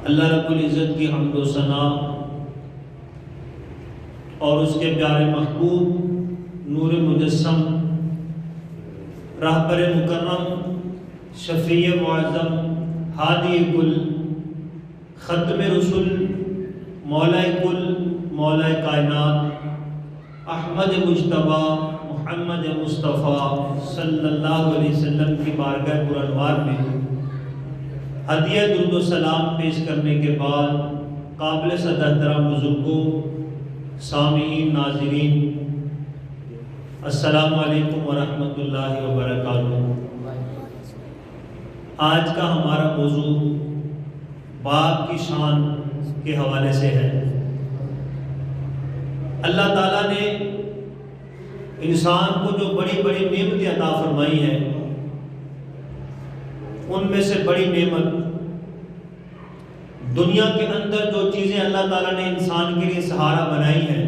اللہ رب العزت کی حمد و ثنا اور اس کے پیارے محبوب نور مجسم رہبر مکرم شفیع معظم ہادی کل ختم رسول مولا کل مولا کائنات احمد مجتبی محمد مصطفیٰ صلی اللہ علیہ وسلم کی بارگاہ پرانوار میں ہدیہ درود و سلام پیش کرنے کے بعد قابل صد احترام بزرگوں، سامعین، ناظرین، السلام علیکم ورحمۃ اللہ وبرکاتہ۔ آج کا ہمارا موضوع باپ کی شان کے حوالے سے ہے۔ اللہ تعالیٰ نے انسان کو جو بڑی بڑی نعمتیں عطا فرمائی ہیں، ان میں سے بڑی نعمت دنیا کے اندر جو چیزیں اللہ تعالیٰ نے انسان کے لیے سہارا بنائی ہیں،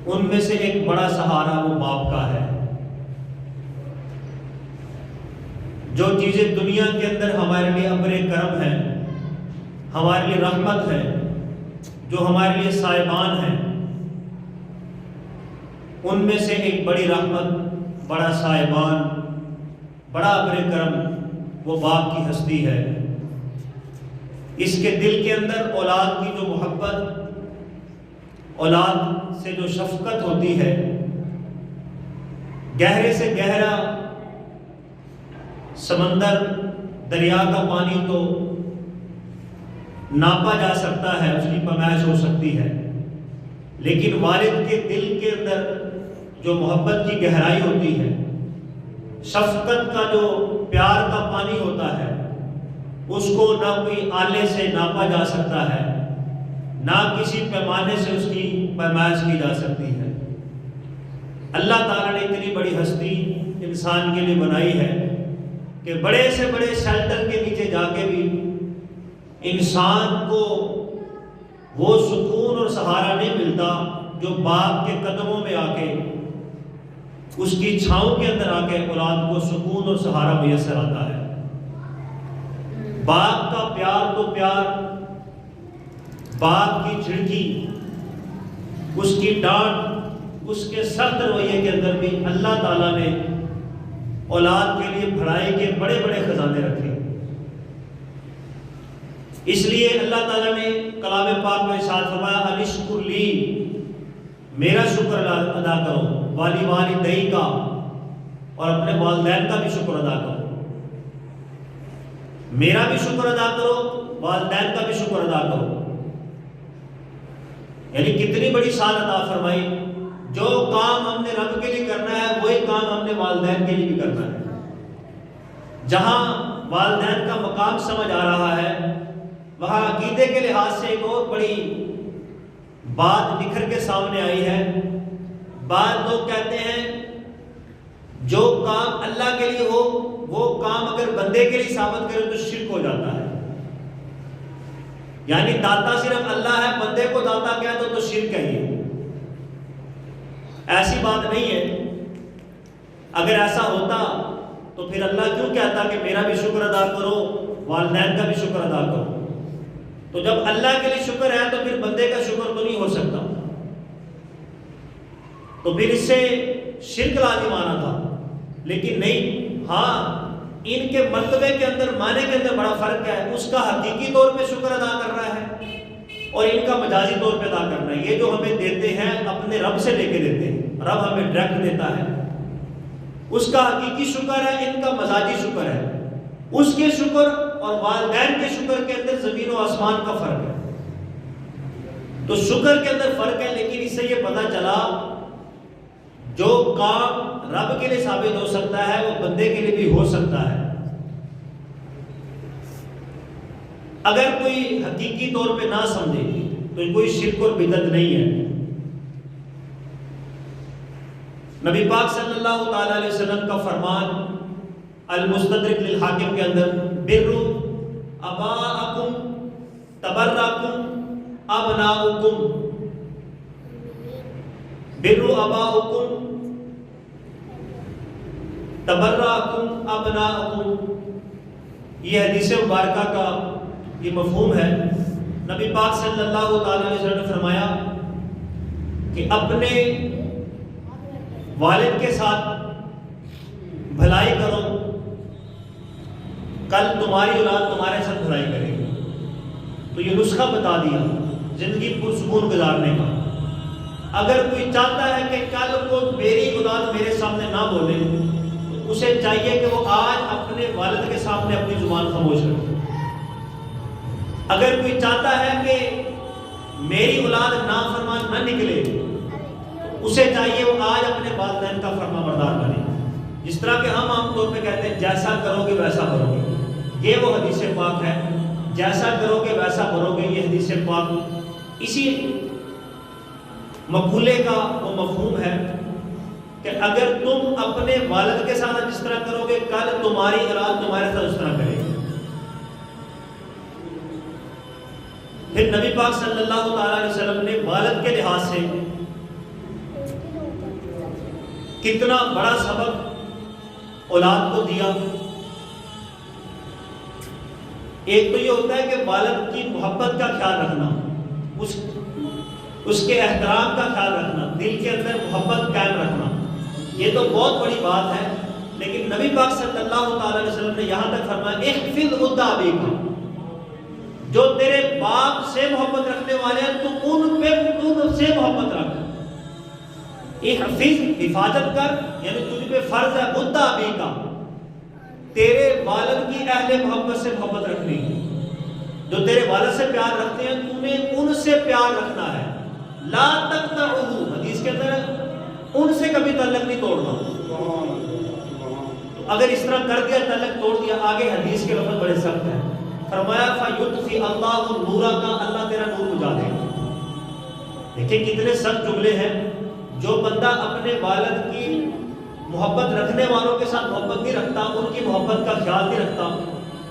ان میں سے ایک بڑا سہارا وہ باپ کا ہے۔ جو چیزیں دنیا کے اندر ہمارے لیے ابر کرم ہیں، ہمارے لیے رحمت ہے، جو ہمارے لیے سائبان ہیں، ان میں سے ایک بڑی رحمت، بڑا سائبان، بڑا ابر کرم وہ باپ کی ہستی ہے۔ اس کے دل کے اندر اولاد کی جو محبت، اولاد سے جو شفقت ہوتی ہے، گہرے سے گہرا سمندر دریا کا پانی تو ناپا جا سکتا ہے، اس کی پیمائش ہو سکتی ہے، لیکن والد کے دل کے اندر جو محبت کی گہرائی ہوتی ہے، شفقت کا جو پیار کا پانی ہوتا ہے، اس کو نہ کوئی آلے سے ناپا جا سکتا ہے، نہ کسی پیمانے سے اس کی پیمائش کی جا سکتی ہے۔ اللہ تعالیٰ نے اتنی بڑی ہستی انسان کے لیے بنائی ہے کہ بڑے سے بڑے شیلٹر کے نیچے جا کے بھی انسان کو وہ سکون اور سہارا نہیں ملتا جو باپ کے قدموں میں آ کے، اس کی چھاؤں کے اندر آ کے اولاد کو سکون اور سہارا میسر آتا ہے۔ باپ کا پیار تو پیار، باپ کی جھڑکی، اس کی ڈانٹ، اس کے سخت رویے کے اندر بھی اللہ تعالیٰ نے اولاد کے لیے بھلائی کے بڑے بڑے خزانے رکھے۔ اس لیے اللہ تعالیٰ نے کلام پاک میں ارشاد فرمایا، انشکر لی، میرا شکر ادا کرو، والدین کا، اور اپنے والدین کا بھی شکر ادا کرو۔ میرا بھی شکر ادا کرو، والدین کا بھی شکر ادا کرو۔ یعنی کتنی بڑی شان عطا فرمائی، جو کام ہم نے رب کے لیے کرنا ہے وہی کام ہم نے والدین کے لیے بھی کرنا ہے۔ جہاں والدین کا مقام سمجھ آ رہا ہے، وہاں عقیدے کے لحاظ سے ایک اور بڑی بات نکھر کے سامنے آئی ہے۔ بعض لوگ کہتے ہیں جو کام اللہ کے لیے ہو وہ کام اگر بندے کے لیے ثابت کرے تو شرک ہو جاتا ہے۔ یعنی داتا صرف اللہ ہے، بندے کو داتا کہہ دو تو شرک ہے۔ یہ ایسی بات نہیں ہے۔ اگر ایسا ہوتا تو پھر اللہ کیوں کہتا کہ میرا بھی شکر ادا کرو، والدین کا بھی شکر ادا کرو؟ تو جب اللہ کے لیے شکر ہے تو پھر بندے کا شکر تو نہیں ہو سکتا، تو پھر اس سے شرک لازم آنا تھا۔ لیکن نہیں، ہاں ان کے مرتبے کے اندر، معنی کے اندر بڑا فرق ہے۔ اس کا حقیقی طور پہ شکر ادا کرنا ہے اور ان کا مجازی طور پہ ادا کرنا ہے۔ یہ جو ہمیں دیتے ہیں اپنے رب سے لے کے دیتے ہیں، رب ہمیں ڈائریکٹ دیتا ہے، اس کا حقیقی شکر ہے، ان کا مزاجی شکر ہے۔ اس کے شکر اور والدین کے شکر کے اندر زمین و آسمان کا فرق ہے۔ تو شکر کے اندر فرق ہے، لیکن اس سے یہ پتہ چلا جو کام رب کے لیے ثابت ہو سکتا ہے وہ بندے کے لیے بھی ہو سکتا ہے۔ اگر کوئی حقیقی طور پہ نہ سمجھے تو کوئی شرک اور بدعت نہیں ہے۔ نبی پاک صلی اللہ تعالی علیہ وسلم کا فرمان المستدرک للحاکم کے اندر، بروا اباءکم تبرکم ابناؤکم، بروا اباءکم تبرکم ابناؤکم، یہ حدیث مبارکہ کا یہ مفہوم ہے. نبی پاک صلی اللہ تعالی علیہ وسلم نے فرمایا کہ اپنے والد کے ساتھ بھلائی کرو، کل تمہاری اولاد تمہارے ساتھ بھلائی کرے گی. تو یہ نسخہ بتا دیا زندگی پرسکون گزارنے کا. اگر کوئی چاہتا ہے کہ کل کو میری اولاد میرے سامنے نہ بولے تو اسے چاہیے کہ وہ آج اپنے والد کے سامنے اپنی زبان خاموش کرے. اگر کوئی چاہتا ہے کہ میری اولاد نافرمان نہ نکلے تو اسے چاہیے وہ آج اپنے والدین کا فرما بردار بنے. جس طرح کہ ہم عام طور پہ کہتے ہیں جیسا کرو گے ویسا بھرو گے، یہ وہ حدیث پاک ہے. جیسا کرو گے ویسا بھرو گے، یہ حدیث پاک اسی مقولے کا وہ مفہوم ہے کہ اگر تم اپنے والد کے ساتھ جس طرح کرو گے کل تمہاری اولاد تمہارے ساتھ اس طرح کرے گی. پھر نبی پاک صلی اللہ تعالی علیہ وسلم نے والد کے لحاظ سے کتنا بڑا سبق اولاد کو دیا. ایک تو یہ ہوتا ہے کہ والد کی محبت کا خیال رکھنا، اس کے احترام کا خیال رکھنا، دل کے اندر محبت قائم رکھنا، یہ تو بہت بڑی بات ہے. لیکن نبی پاک صلی اللہ تعالی علیہ وسلم نے یہاں تک فرمایا احفظ ود ابیک، جو تیرے باپ سے محبت رکھنے والے ہیں تو ان سے محبت رکھ. احفظ حفاظت کر، یعنی تجھ پہ فرض ہے ود ابیک، تیرے والد کی اہل محبت سے محبت رکھنی. جو تیرے والد سے پیار رکھتے ہیں تمہیں ان سے پیار رکھنا ہے. لا تقطعہ، حدیث کے اندر ان سے کبھی تعلق نہیں توڑنا. تو اگر اس طرح کر دیا تعلق توڑ دیا، آگے حدیث کے لفظ بڑے سخت ہیں. فرمایا فَيُطْفِئَ اللَّهُ نُورَكَ، اللہ تیرا نور بجھا دے گا. دیکھیں کتنے سخت جملے ہیں. جو بندہ اپنے والد کی محبت رکھنے والوں کے ساتھ محبت نہیں رکھتا، ان کی محبت کا خیال نہیں رکھتا،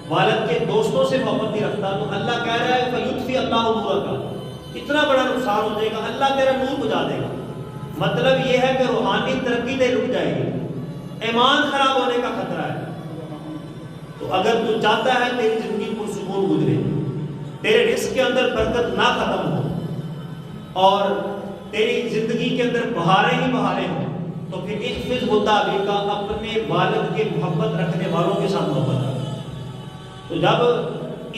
والد کے دوستوں سے محبت نہیں رکھتا، تو اللہ کہہ رہا ہے فَيُطْفِئَ اللَّهُ نُورَكَ، اتنا بڑا نقصان ہو جائے گا، اللہ تیرا نور بجھا دے گا. مطلب یہ ہے کہ روحانی ترقی دے رک جائے گی، ایمان خراب ہونے کا خطرہ ہے. تو اگر تو چاہتا ہے تیری زندگی پرسکون گزرے، تیرے رزق کے اندر برکت نہ ختم ہو اور تیری زندگی کے اندر بہاریں ہی بہاریں ہوں، تو پھر احفظ ود ابیک، اپنے والد کے محبت رکھنے والوں کے ساتھ محبت رکھ. تو جب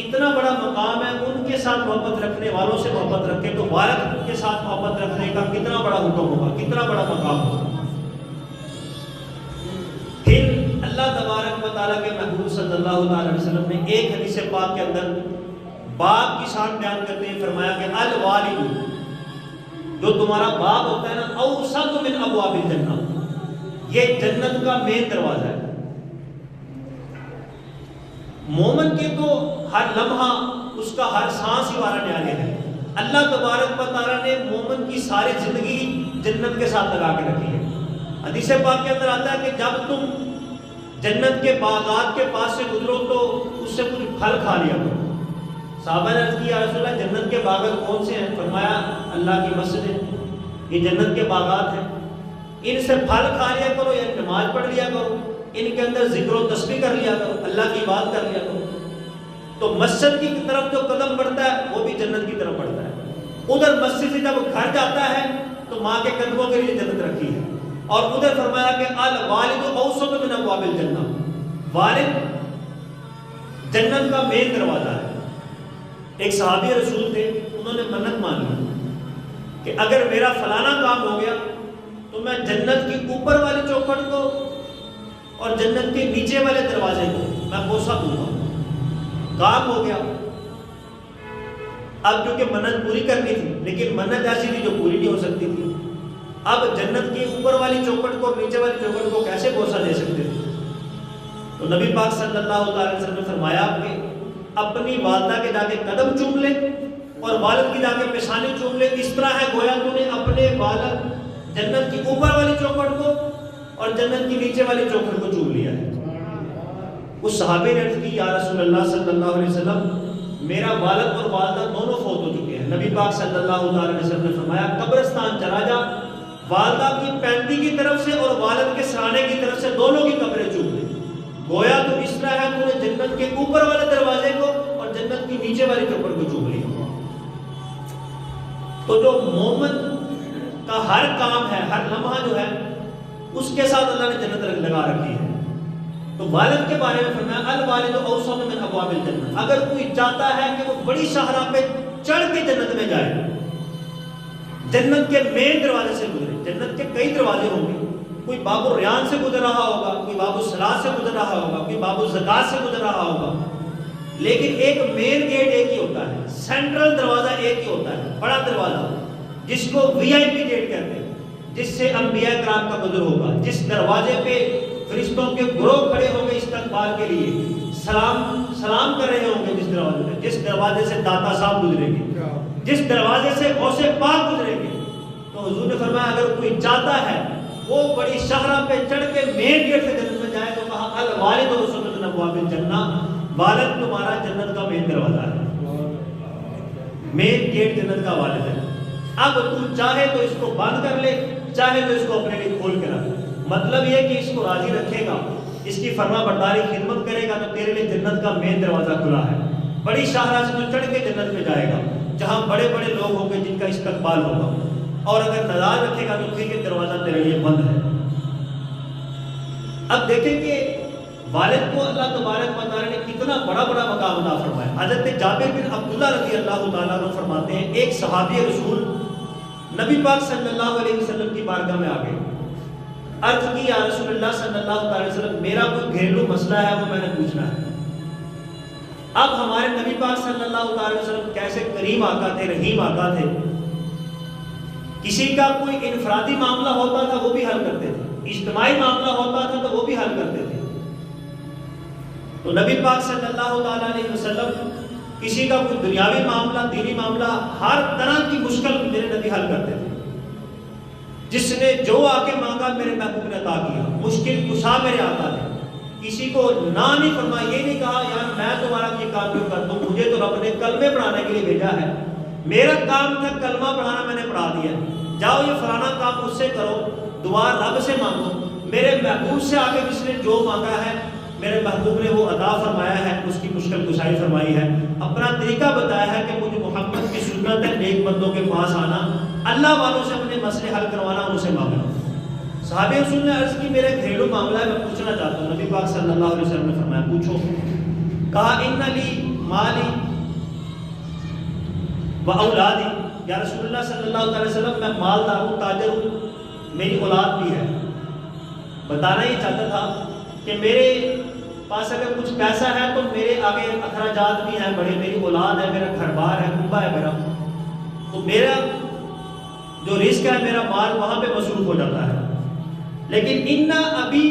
اتنا بڑا مقام ہے ان کے ساتھ محبت رکھنے والوں سے محبت رکھے، تو والد کے ساتھ محبت رکھنے کا کتنا بڑا حکم ہوگا، کتنا بڑا مقام ہوگا. پھر اللہ تبارک و تعالیٰ کے محبوب صلی اللہ تعالی علیہ وسلم نے ایک حدیث پاک کے اندر باپ کی شان بیان کرتے ہیں فرمایا کہ الوالد، جو تمہارا باپ ہوتا ہے نا، اوسط من ابواب الجنہ، یہ جنت کا مین دروازہ ہے. مومن کے تو ہر لمحہ اس کا ہر سانس ہی وارا نیالے ہے. اللہ تبارک و تعالیٰ نے مومن کی ساری زندگی جنت کے ساتھ لگا کے رکھی ہے. حدیث پاک کے اندر آتا ہے کہ جب تم جنت کے باغات کے پاس سے گزرو تو اس سے کچھ پھل کھا لیا کرو. صحابہ نے عرض کی یا رسول اللہ جنت کے باغات کون سے ہیں؟ فرمایا اللہ کی مسجد ہے، یہ جنت کے باغات ہیں، ان سے پھل کھا لیا کرو یا نماز پڑھ لیا کرو، ان کے اندر ذکر و تسبیح کر لیا کرو، اللہ کی بات کر لیا کرو. تو مسجد کی طرف جو قدم بڑھتا ہے وہ بھی جنت کی طرف بڑھتا ہے. ادھر مسجد سے جب گھر جاتا ہے تو ماں کے قدموں کے لیے جنت رکھی ہے. اور ادھر فرمایا کہ الوالد اوسط من ابواب الجنہ، والد جنت کا مین دروازہ ہے. ایک صحابی رسول تھے، انہوں نے منت مانگی کہ اگر میرا فلانا کام ہو گیا تو میں جنت کی اوپر والی چوکھٹ کو اور جنت کے نیچے والے دروازے کو میں بوسہ دوں گا. کام ہو گیا. اب کیونکہ منت پوری کرنی تھی، لیکن منت ایسی تھی جو پوری نہیں ہو سکتی تھی. اب جنت کی اوپر والی چوکھٹ کو اور نیچے والی چوکھٹ کو کیسے بوسہ دے سکتے تھے؟ تو نبی پاک صلی اللہ علیہ وسلم نے فرمایا کہ اپنی والدہ کے جا کے قدم چوم لے اور والد کی جا کے پیشانی چوم لے. اس طرح ہے گویا تو نے اپنے والد جنت کی اوپر والی چوکھٹ کو اور جنت کی نیچے والی چوکھٹ کو چوم لیا ہے. اس صحابی نے عرض کی یا رسول اللہ صلی اللہ علیہ وسلم میرا والد اور والدہ دونوں فوت ہو چکے ہیں. نبی پاک صلی اللہ علیہ وسلم نے فرمایا قبرستان چلا جا، والدہ کی پینٹی کی طرف سے اور والد کے سرانے کی طرف سے دونوں کی قبریں چوم لے. گویا تو اس طرح ہے تو نے جنت کے اوپر والے دروازے کو اور جنت کی نیچے والی چوکھٹ کو چوم لیا۔ تو جو مومن کا ہر کام ہے، ہر لمحہ جو ہے، اس کے ساتھ اللہ نے جنت لگا رکھی ہے۔ تو والد کے بارے میں فرمایا الوالد اوسط من ابواب الجنہ، اگر کوئی چاہتا ہے کہ وہ بڑی شاہراہ پہ چڑھ کے جنت میں جائے، جنت کے مین دروازے سے گزرے، جنت کے کئی دروازے ہوں گے، کوئی باب الریان سے گزر رہا ہوگا، کوئی باب الصلاۃ سے گزر رہا ہوگا، کوئی باب الزکات سے گزر رہا ہوگا، لیکن ایک مین گیٹ ایک ہی ہوتا ہے، سینٹرل دروازہ ایک ہی ہوتا ہے، بڑا دروازہ جس کو وی آئی پی گیٹ کہتے ہیں، جس سے انبیاء کرام کا گزر ہوگا، جس دروازے پہ فرشتوں کے گروہ کھڑے ہوں گے استقبال کے لیے، سلام کر رہے ہوں گے، جس دروازے پہ، جس دروازے سے داتا صاحب گزریں گے، جس دروازے سے غوث پاک گزریں گے۔ تو حضور نے فرمایا اگر کوئی چاہتا ہے وہ بڑی شاہراہ پہ چڑھ کے مین گیٹ سے جنت میں جائے، تو کہا الوالد اوسط من ابواب الجنہ، والد تمہارا جنت کا مین دروازہ ہے، مین گیٹ جنت کا والد ہے۔ اب تو چاہے تو اس کو بند کر لے، چاہے تو اس کو اپنے لیے کھول کے رکھ، مطلب یہ کہ اس کو راضی رکھے گا، اس کی فرما برداری خدمت کرے گا تو تیرے لیے جنت کا مین دروازہ کھلا ہے، بڑی شاہراہ سے تو چڑھ کے جنت میں جائے گا جہاں بڑے بڑے لوگ ہوں گے جن کا استقبال ہوگا، اور اگر ناراض رکھے گا تو پھر یہ دروازہ تیرے لیے بند ہے۔ اب دیکھیں کہ والد کو اللہ تبارک و تعالی نے کتنا بڑا بڑا مقام عطا فرمایا۔ حضرت جابر بن عبداللہ رضی اللہ تعالیٰ عنہ فرماتے ہیں ایک صحابی رسول نبی پاک صلی اللہ علیہ وسلم کی بارگاہ میں آ گئے، عرض کی یا رسول اللہ صلی اللہ علیہ وسلم میرا کوئی گھریلو مسئلہ ہے وہ میں نے پوچھنا ہے۔ اب ہمارے نبی پاک صلی اللہ علیہ وسلم کیسے کریم آقا تھے، رحیم آقا تھے، کسی کا کوئی انفرادی معاملہ ہوتا تھا وہ بھی حل کرتے تھے، اجتماعی معاملہ ہوتا تھا تو وہ بھی حل کرتے تھے۔ تو نبی پاک صلی اللہ علیہ وسلم کسی کا کوئی دنیاوی معاملہ، دینی معاملہ، ہر طرح کی مشکل میرے نبی حل کرتے تھے۔ جس نے جو آ کے مانگا میرے محبوب نے عطا کیا، مشکل کشا میرے آقا تھے، کسی کو نہ نہیں فرمایا، یہ نہیں کہا یار میں تمہارا یہ کام کیوں کر دوں، مجھے تو رب نے کلمے پڑھانے کے لیے بھیجا ہے، میرا کام تھا کلمہ پڑھانا، میں نے پڑھا دیا، جاؤ یہ فلانا کام مجھ سے کرو، دعا رب سے مانگو۔ میرے محبوب سے آگے جس نے جو مانگا ہے میرے محبوب نے وہ عطا فرمایا ہے، اس کی مشکل کشائی فرمائی ہے، اپنا طریقہ بتایا ہے کہ مجھے محمد کی سنت ہے نیک بندوں کے پاس آنا، اللہ والوں سے اپنے مسئلے حل کروانا، ان سے مانگنا۔ صحابہ رسول نے عرض کی میرے گھریلو معاملہ ہے میں پوچھنا چاہتا ہوں۔ نبی پاک صلی اللہ علیہ وسلم نے فرمایا پوچھو۔ کہا ان لی مالی و اولادی، یا رسول اللہ صلی اللہ علیہ وسلم میں مالدار ہوں، تاجر ہوں، میری اولاد بھی ہے۔ بتانا یہ چاہتا تھا کہ میرے پاس اگر کچھ پیسہ ہے تو میرے آگے اخراجات بھی ہیں بڑے، میری اولاد ہے، میرا گھر بار ہے، کنبہ ہے میرا، تو میرا جو رزق ہے میرا مال وہاں پہ مصروف ہو جاتا ہے۔ لیکن ان ابی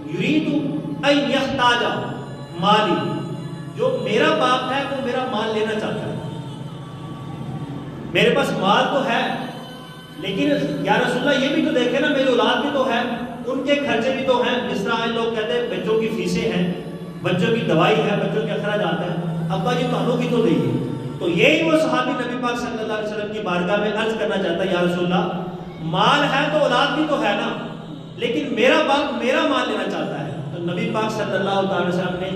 یرید ان یحتاج مالی، جو میرا باپ ہے وہ میرا مال لینا چاہتا ہے، میرے پاس مال تو ہے لیکن یا رسول اللہ یہ بھی تو دیکھیں نا میری اولاد بھی تو ہے، ان کے خرچے بھی تو ہیں، جس طرح آج لوگ کہتے ہیں بچوں کی فیسیں ہیں، بچوں کی دوائی ہے، بچوں کے اخراجات ہیں، ابا جی تمہوں کی تو دئیے۔ تو یہی وہ صحابی نبی پاک صلی اللہ علیہ وسلم کی بارگاہ میں عرض کرنا چاہتا ہے یا رسول اللہ مال ہے تو اولاد بھی تو ہے نا، لیکن میرا باپ میرا مال لینا چاہتا ہے۔ تو نبی پاک صلی اللہ علیہ وسلم نے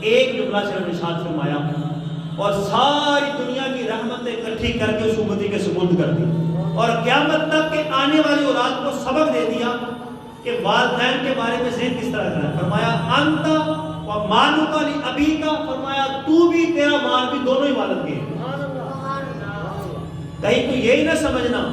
ایک جملہ صرف ارشاد فرمایا اور ساری دنیا کی رحمتیں اکٹھی کر کے اس امتی کے سپرد کر دی، اور قیامت تک کے آنے والی اولاد کو سبق دے دیا کہ والدین کے بارے میں ذہن کس طرح کرنا ہے۔ فرمایا انت و مالک لابیک، فرمایا تو بھی تیرا مال بھی دونوں ہی والد کے ہیں۔ کہیں تو یہی نہ سمجھنا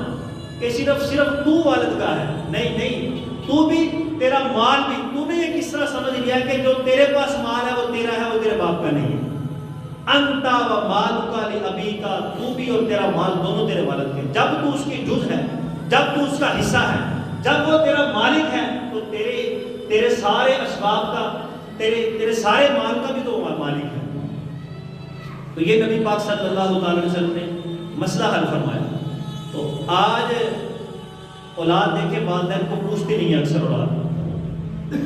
کہ صرف تو والد کا ہے، نہیں نہیں، تو بھی تیرا مال بھی، تو نے یہ کس طرح سمجھ لیا کہ جو تیرے پاس مال ہے وہ تیرا ہے، وہ تیرے باپ کا نہیں ہے۔ انت و مالک لابیک، تو بھی اور تیرا مال دونوں تیرے والد کے، جب تو اس کی جز ہے، جب تو اس کا حصہ ہے، جب وہ تیرا مالک ہے تو تیرے سارے اسباب کا، تیرے سارے مال کا بھی تو مالک ہے۔ تو یہ نبی پاک صلی اللہ علیہ وسلم نے مسئلہ حل فرمایا۔ تو آج اولاد دیکھے والدین کو پوچھتی نہیں ہے اکثر اولاد،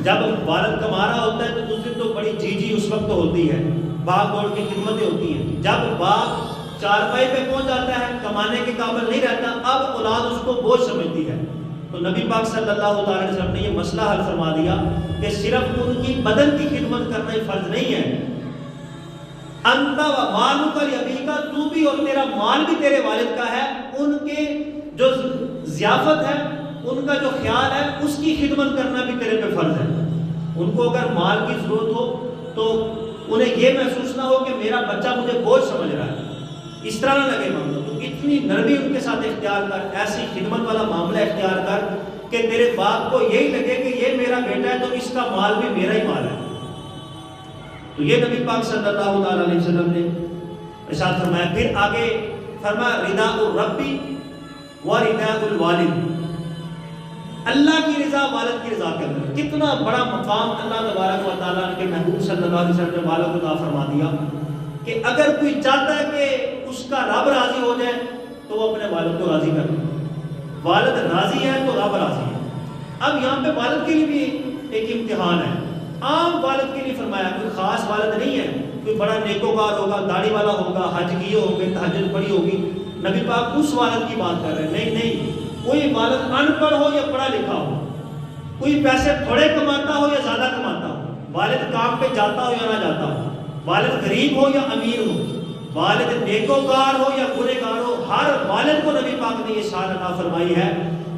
جب والد کما رہا ہوتا ہے تو اس دن تو بڑی جی اس وقت ہوتی ہے، بھاگ دوڑ کی خدمتیں ہوتی ہیں، جب باپ چارپائی پہ پہنچ جاتا ہے، کمانے کے قابل نہیں رہتا، اب اولاد اس کو بوجھ سمجھتی ہے۔ تو نبی پاک صلی اللہ علیہ وسلم نے یہ مسئلہ حل فرما دیا کہ صرف ان کی بدن کی خدمت کرنا ہی فرض نہیں ہے، انت و مالک لابیک، تو بھی اور تیرا مال بھی تیرے والد کا ہے، ان کے جو ضیافت ہے، ان کا جو خیال ہے، اس کی خدمت کرنا بھی تیرے پہ فرض ہے۔ ان کو اگر مال کی ضرورت ہو تو انہیں یہ محسوس نہ ہو کہ میرا بچہ مجھے بوجھ سمجھ رہا ہے، اس طرح نہ لگے معاملہ۔ تو اتنی نرمی ان کے ساتھ اختیار کر، ایسی خدمت والا معاملہ اختیار کر کہ تیرے باپ کو یہی لگے کہ یہ میرا بیٹا ہے تو اس کا مال بھی میرا ہی مال ہے۔ تو یہ نبی پاک صلی اللہ علیہ وسلم نے ارشاد فرمایا۔ پھر آگے فرمایا رضا الربی و رضا الوالد، اللہ کی رضا والد کی رضا کے اندر کتنا بڑا مقام اللہ تبارک و تعالیٰ کے محبوب صلی اللہ علیہ وسلم نے والد کو عطا فرما دیا کہ اگر کوئی چاہتا ہے کہ اس کا رب راضی ہو جائے تو وہ اپنے والد کو راضی کر لے، والد راضی ہے تو رب راضی ہے۔ اب یہاں پہ والد کے لیے بھی ایک امتحان ہے، عام والد کے لیے فرمایا، کوئی خاص والد نہیں ہے، کوئی بڑا نیکوکار ہوگا، داڑھی والا ہوگا، حج کیے ہوں گے، تہجد پڑھی ہوگی، نبی پاک اس والد کی بات کر رہے ہیں۔ نہیں، کوئی والد ان پڑھ ہو یا پڑھا لکھا ہو، کوئی پیسے تھوڑے کماتا ہو یا زیادہ کماتا ہو، والد کام پہ جاتا ہو یا نہ جاتا ہو، والد غریب ہو یا امیر ہو، والد نیکوکار ہو یا گنہگار ہو، ہر والد کو نبی پاک نے یہ شان عطا فرمائی ہے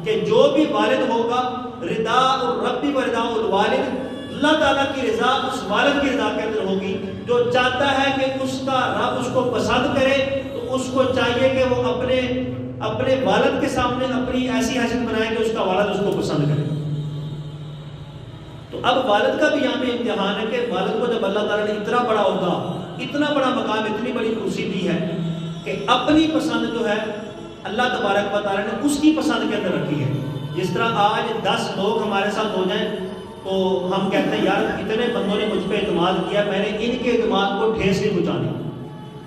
کہ جو بھی والد ہوگا رضا الرب و رضا الوالد، اللہ تعالیٰ کی رضا اس والد کی رضا کے اندر ہوگی۔ جو چاہتا ہے کہ اس کا رب اس کو پسند کرے تو اس کو چاہیے کہ وہ اپنے والد کے سامنے اپنی ایسی حیثیت بنائے کہ اس کا والد اس کو پسند کرے۔ تو اب والد کا بھی یہاں پہ امتحان ہے کہ والد کو جب اللہ تعالیٰ نے اتنا بڑا عہدہ، اتنا بڑا مقام، اتنی بڑی کرسی دی ہے کہ اپنی پسند جو ہے اللہ تبارک و تعالیٰ نے اس کی پسند کے اندر رکھی ہے۔ جس طرح آج 10 لوگ ہمارے ساتھ ہو جائیں تو ہم کہتے ہیں یار اتنے بندوں نے مجھ پہ اعتماد کیا، میں نے ان کے اعتماد کو ٹھیس نہیں پہنچانی۔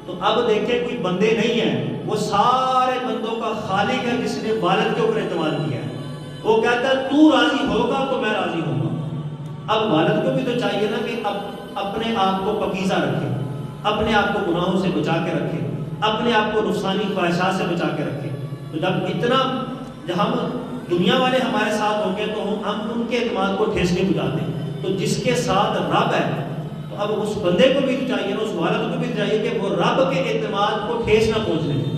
تو اب دیکھیں کوئی بندے نہیں ہیں، وہ سارے بندوں کا خالق ہے جس نے والد کے اوپر اعتماد کیا ہے۔ وہ کہتا ہے تو راضی ہوگا تو میں راضی ہوں گا۔ اب والد کو بھی تو چاہیے نا کہ اپنے آپ کو پاکیزہ رکھے، اپنے آپ کو گناہوں سے بچا کے رکھے، اپنے آپ کو نقصانی خواہشات سے بچا کے رکھے۔ تو جب ہم دنیا والے ہمارے ساتھ ہوں گے تو ہم ان کے اعتماد کو ٹھیس نہیں پہنچاتے۔ تو جس کے ساتھ رب ہے تو اب اس بندے کو بھی چاہیے نا، اس والد کو بھی چاہیے کہ وہ رب کے اعتماد کو ٹھیس نہ پہنچنے دے،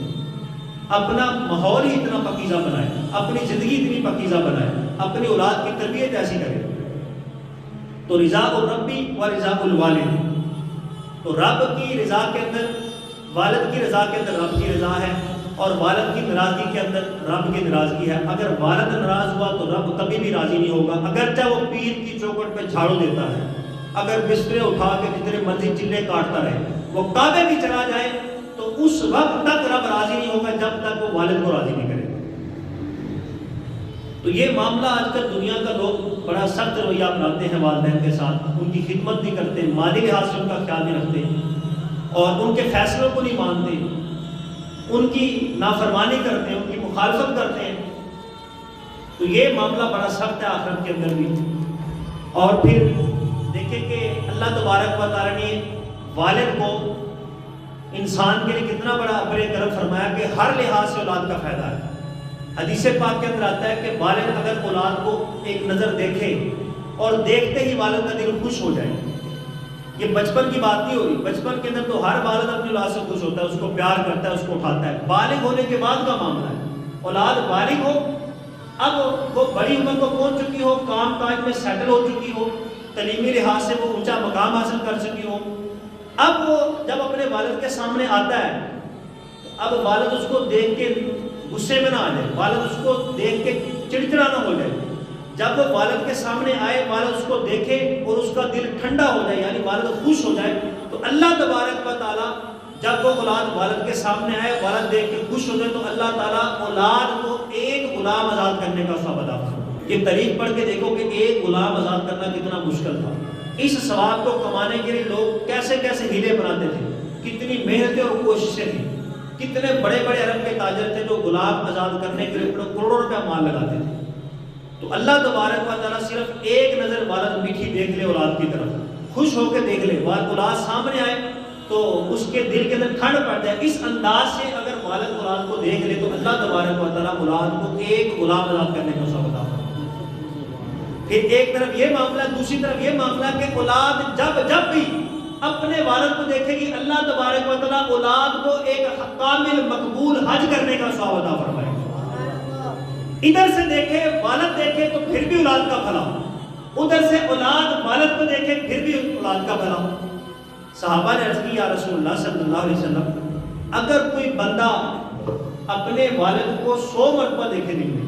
اپنا ماحول ہی اتنا پاکیزہ بنائے، اپنی زندگی اتنی پاکیزہ بنائے، اپنی اولاد کی تربیت ایسی کرے۔ تو رضا الربی و رضا الوالد، تو رب کی رضا کے اندر، والد کی رضا کے اندر رب کی رضا ہے، اور والد کی ناراضگی کے اندر رب کی ناراضگی ہے۔ اگر والد ناراض ہوا تو رب کبھی بھی راضی نہیں ہوگا، اگرچہ وہ پیر کی چوکھٹ پہ جھاڑو دیتا ہے، اگر بسترے اٹھا کے جتنے مرضی چلے کاٹتا رہے، وہ کعبے بھی چلا جائے تو اس وقت تک رب راضی نہیں ہوگا جب تک وہ والد کو راضی نہیں کرے۔ تو یہ معاملہ آج کل دنیا کا لوگ بڑا سخت رویہ اپناتے ہیں والدین کے ساتھ، ان کی خدمت نہیں کرتے، مالی لحاظ سے ان کا خیال نہیں رکھتے، اور ان کے فیصلوں کو نہیں مانتے، ان کی نافرمانی کرتے ہیں، ان کی مخالفت کرتے ہیں۔ تو یہ معاملہ بڑا سخت ہے آخرت کے اندر بھی۔ اور پھر دیکھیں کہ اللہ تبارک و تعالیٰ نے والد کو انسان کے لیے کتنا بڑا بڑے کرم فرمایا کہ ہر لحاظ سے اولاد کا فائدہ ہے۔ حدیث پاک کے اندر آتا ہے کہ والد اگر اولاد کو ایک نظر دیکھے اور دیکھتے ہی والد کا دل خوش ہو جائے، یہ بچپن کی بات نہیں ہو رہی، بچپن کے اندر تو ہر والد اپنی اولاد سے خوش ہوتا ہے، اس کو پیار کرتا ہے، اس کو اٹھاتا ہے۔ بالغ ہونے کے بعد کا معاملہ ہے، اولاد بالغ ہو، اب وہ بڑی عمر کو پہنچ چکی ہو، کام کاج میں سیٹل ہو چکی ہو، تعلیمی لحاظ سے وہ اونچا مقام حاصل کر چکی ہو، اب وہ جب اپنے والد کے سامنے آتا ہے تو اب والد اس کو دیکھ کے غصے میں نہ آ جائے، والد اس کو دیکھ کے چڑچڑا نہ ہو جائے۔ جب وہ والد کے سامنے آئے، والد اس کو دیکھے اور اس کا دل ٹھنڈا ہو جائے، یعنی والد خوش ہو جائے، تو اللہ تبارک و تعالیٰ جب وہ اولاد والد کے سامنے آئے، والد دیکھ کے خوش ہو جائے، تو اللہ تعالیٰ اولاد کو ایک غلام آزاد کرنے کا ثواب عطا فرمائے۔ یہ تاریخ پڑھ کے دیکھو کہ ایک غلام آزاد کرنا کتنا مشکل تھا۔ اس ثواب کو کمانے کے لیے لوگ کیسے کیسے ہیلے بناتے تھے، کتنی محنتیں اور کوششیں تھیں، کتنے بڑے بڑے عرب کے تاجر تھے جو غلام آزاد کرنے کے لیے کروڑوں روپے مال لگاتے تھے۔ تو اللہ تبارک و تعالیٰ صرف ایک نظر والد میٹھی دیکھ لے اولاد کی طرف، خوش ہو کے دیکھ لے، اولاد سامنے آئے تو اس کے دل کے اندر ٹھنڈ پڑ جائے، اس انداز سے اگر والد اولاد کو دیکھ لے تو اللہ تبارک و تعالیٰ اولاد کو ایک غلام آزاد کرنے کا ثواب عطا فرمائے۔ پھر ایک طرف یہ معاملہ، دوسری طرف یہ معاملہ کہ اولاد جب بھی اپنے والد کو دیکھے گی اللہ تبارک و تعالیٰ اولاد کو ایک کامل مقبول حج کرنے کا ثواب عطا فرمائے گا۔ ادھر سے دیکھے والد دیکھے تو پھر بھی اولاد کا بھلا، ادھر سے اولاد والد کو دیکھے پھر بھی اولاد کا بھلا۔ صحابہ نے عرض کی یا رسول اللہ صلی اللہ علیہ وسلم اگر کوئی بندہ اپنے والد کو 100 مرتبہ دیکھے دن میں،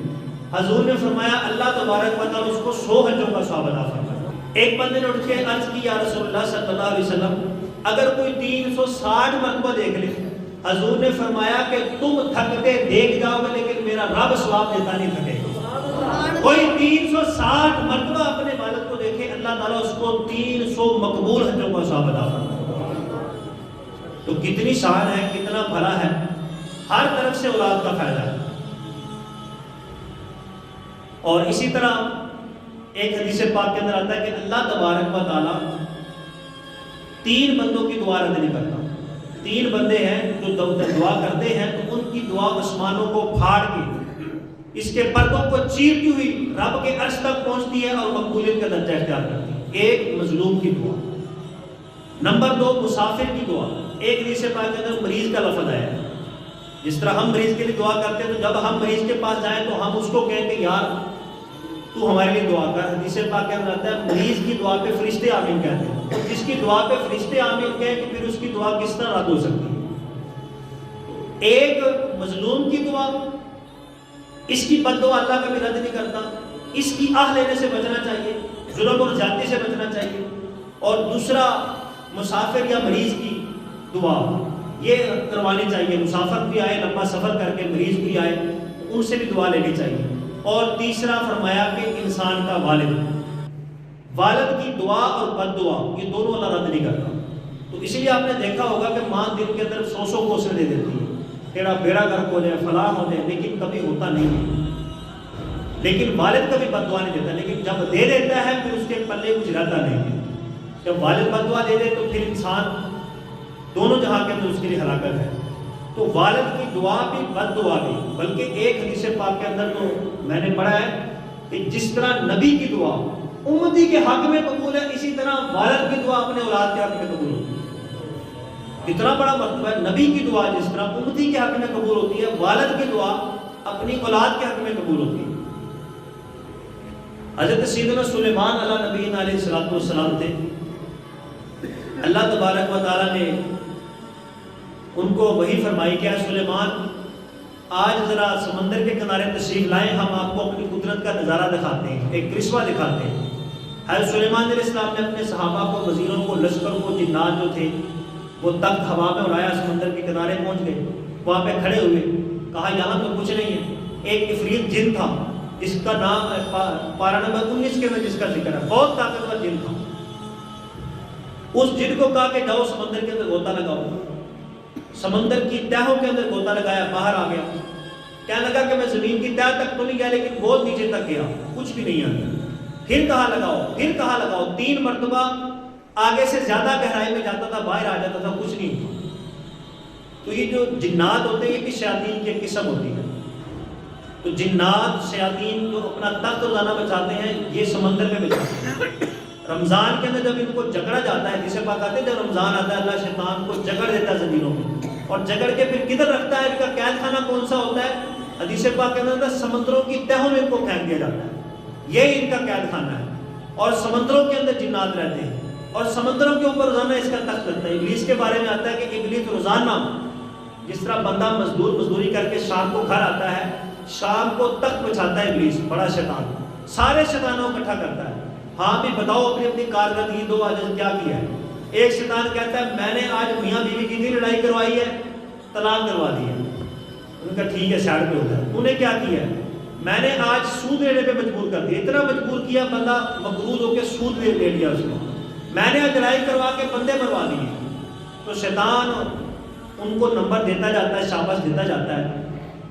حضور نے فرمایا اللہ تبارک و تعالیٰ اس کو 100 حجوں کا ثواب عطا فرمائے۔ ایک بندے نے اٹھ کے عرض کی یا رسول اللہ صلی اللہ علیہ وسلم اگر کوئی 360 مرتبہ دیکھ لے، حضور نے فرمایا کہ تم تھکتے دیکھ جاؤ گے لیکن میرا رب ثواب دیتا نہیں تھکے گا۔ کوئی 360 مرتبہ اپنے والد کو دیکھے اللہ تعالیٰ اس کو 300 مقبول حجوں کا ثواب عطا فرمائے۔ تو کتنی شان ہے، کتنا بھلا ہے، ہر طرف سے اولاد کا فائدہ ہے۔ اور اسی طرح ایک حدیث پاک کے اندر آتا ہے کہ اللہ تبارک و تعالیٰ 3 بندوں کی دعا رد نہیں کرتا۔ 3 بندے ہیں جو دعا کرتے ہیں تو ان کی دعا آسمانوں کو پھاڑ کے اس کے پردوں کو چیرتی ہوئی رب کے عرش تک پہنچتی ہے اور مقبولیت کا درجہ اختیار کرتی ہے۔ ایک مظلوم کی دعا، نمبر 2 مسافر کی دعا۔ ایک حدیث پاک کے اندر مریض کا لفظ آیا ہے، جس طرح ہم مریض کے لیے دعا کرتے ہیں تو جب ہم مریض کے پاس جائیں تو ہم اس کو کہیں کہ یار تو ہمارے لیے دعا کر۔ حدیث پاک کے اندر آتا ہے مریض کی دعا پہ فرشتے آمین کہتے ہیں، تو جس کی دعا پہ فرشتے آمین کہیں کہ پھر اس کی دعا کس طرح رد ہو سکتی ہے؟ ایک مظلوم کی دعا، اس کی بد دعا اللہ کبھی رد نہیں کرتا، اس کی آہ لینے سے بچنا چاہیے، ظلم اور زیادتی سے بچنا چاہیے۔ اور دوسرا مسافر یا مریض کی دعا یہ کروانی چاہیے، مسافر بھی آئے لمبا سفر کر کے، مریض بھی آئے ان سے بھی دعا لینی چاہیے۔ اور تیسرا فرمایا کہ انسان کا والد کی دعا اور بد دعا یہ دونوں اللہ رد نہیں کرتا۔ تو اسی لیے آپ نے دیکھا ہوگا کہ ماں دن کے اندر 100 کوسے دے دیتی ہے، تیرا بیڑا گرک ہو جائے، فلاں ہو جائے، لیکن کبھی ہوتا نہیں ہے۔ لیکن والد کبھی بد دعا نہیں دیتا، لیکن جب دے دیتا ہے پھر اس کے پلے کچھ رہتا نہیں ہے۔ جب والد بد دعا دے دے تو پھر انسان دونوں جہاں کے اندر اس کے لیے ہلاکت ہے۔ تو والد کی دعا بھی بد دعا بھی، بلکہ ایک حدیث پاک کے اندر تو میں نے پڑھا ہے کہ جس طرح نبی کی دعا امتی کے حق میں قبول ہے، اسی طرح والد کی دعا اپنے اولاد کے حق میں قبول ہوتی ہے۔ کتنا بڑا مرتبہ ہے، نبی کی دعا جس طرح امتی کے حق میں قبول ہوتی ہے، والد کی دعا اپنی اولاد کے حق میں قبول ہوتی ہے۔ حضرت سیدنا سلیمان علیہ نبی علیہ السلام تھے، اللہ تبارک و تعالیٰ نے ان کو وحی فرمائی کہ اے سلیمان آج ذرا سمندر کے کنارے تشریف لائیں، ہم آپ کو اپنی قدرت کا نظارہ دکھاتے ہیں، ایک کرشمہ دکھاتے ہیں۔ حضرت سلیمان علیہ السلام نے اپنے صحابہ کو، وزیروں کو، لشکر کو، جنات جو تھے وہ تخت ہوا میں اڑایا، سمندر کے کنارے پہنچ گئے، وہاں پہ کھڑے ہوئے، کہا یہاں تو کچھ نہیں ہے۔ ایک عفریت جن تھا جس کا نام پارہ نمبر 19 کے اندر جس کا ذکر ہے، بہت طاقتور جن تھا۔ اس جن کو کہا کہ جاؤ سمندر کے اندر غوطہ لگاؤ۔ سمندر کی تہوں کے اندر غوطہ لگایا، باہر آ گیا، کہنے لگا کہ میں زمین کی تہ تک تو نہیں گیا لیکن بہت نیچے تک گیا، کچھ بھی نہیں آیا۔ پھر کہاں لگاؤ، پھر کہاں لگاؤ، 3 مرتبہ آگے سے زیادہ گہرائی میں جاتا تھا، باہر آ جاتا تھا، کچھ نہیں تھا۔ تو یہ جو جنات ہوتے ہیں یہ کس شیاطین کی قسم ہوتی ہے؟ تو جنات شیاطین جو اپنا تخت روزانہ بچاتے ہیں یہ سمندر میں بچاتے ہیں۔ رمضان کے اندر جب ان کو جکڑا جاتا ہے، جسے پاک آتے ہیں جب رمضان آتا ہے اللہ شیطان کو جکڑ دیتا ہے زمینوں میں، اور جکڑ کے پھر کدھر رکھتا ہے؟ ان کا قید خانہ کون سا ہوتا ہے؟ حدیث پاک کے اندر سمندروں کی تہوں میں ان کو پھینک دیا جاتا ہے، یہ ان کا قید خانہ ہے، اور سمندروں کے اندر جنات رہتے ہیں، اور سمندروں کے اوپر روزانہ اس کا تخت لگتا ہے۔ ابلیس کے بارے میں آتا ہے کہ ابلیس روزانہ جس طرح بندہ مزدوری کر کے شام کو گھر آتا ہے، شام کو تخت بچھاتا ہے ابلیس، بڑا شیطان، سارے شیطانوں کو اکٹھا کرتا ہے، ہاں بھی بتاؤ اپنی اپنی کارکردگی دو، آج کیا کیا ہے۔ ایک شیطان کہتا ہے میں نے آج میاں بیوی کی اتنی لڑائی کروائی ہے، طلاق کروا دی ہے۔ ان کا ٹھیک ہے سائڈ پہ ہوتا ہے، تو نے کیا کیا ہے؟ میں نے آج سود لینے پہ مجبور کر دیا، اتنا مجبور کیا بندہ مقروض ہو کے سود لے لیا اس کو، میں نے آج لڑائی کروا کے بندے مروا دیے۔ تو شیطان ان کو نمبر دیتا جاتا ہے، شاباش دیتا جاتا ہے۔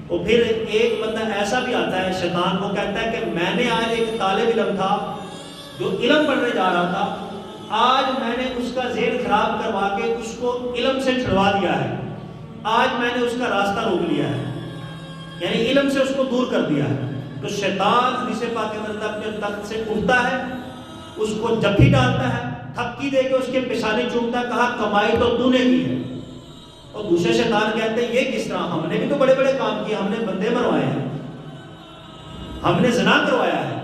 اور پھر ایک بندہ ایسا بھی آتا ہے، شیطان کو کہتا ہے کہ میں نے آج ایک طالب علم تھا جو علم پڑھنے جا رہا تھا، آج میں نے اس کا ذہن خراب کروا کے اس کو علم سے چھڑوا دیا ہے، آج میں نے اس کا راستہ روک لیا ہے، یعنی علم سے اس کو دور کر دیا ہے۔ تو شیطان حدیث پاک کے اندر اپنے تخت سے اٹھتا ہے، اس کو جپھی ڈالتا ہے، تھپکی دے کے اس کے پیشانی چومتا ہے، کہا کمائی تو تو نے کی ہے۔ اور دوسرے شیطان کہتے ہیں یہ کس طرح، ہم نے بھی تو بڑے بڑے کام کیے، ہم نے بندے مروائے ہیں، ہم نے زنا کروایا ہے،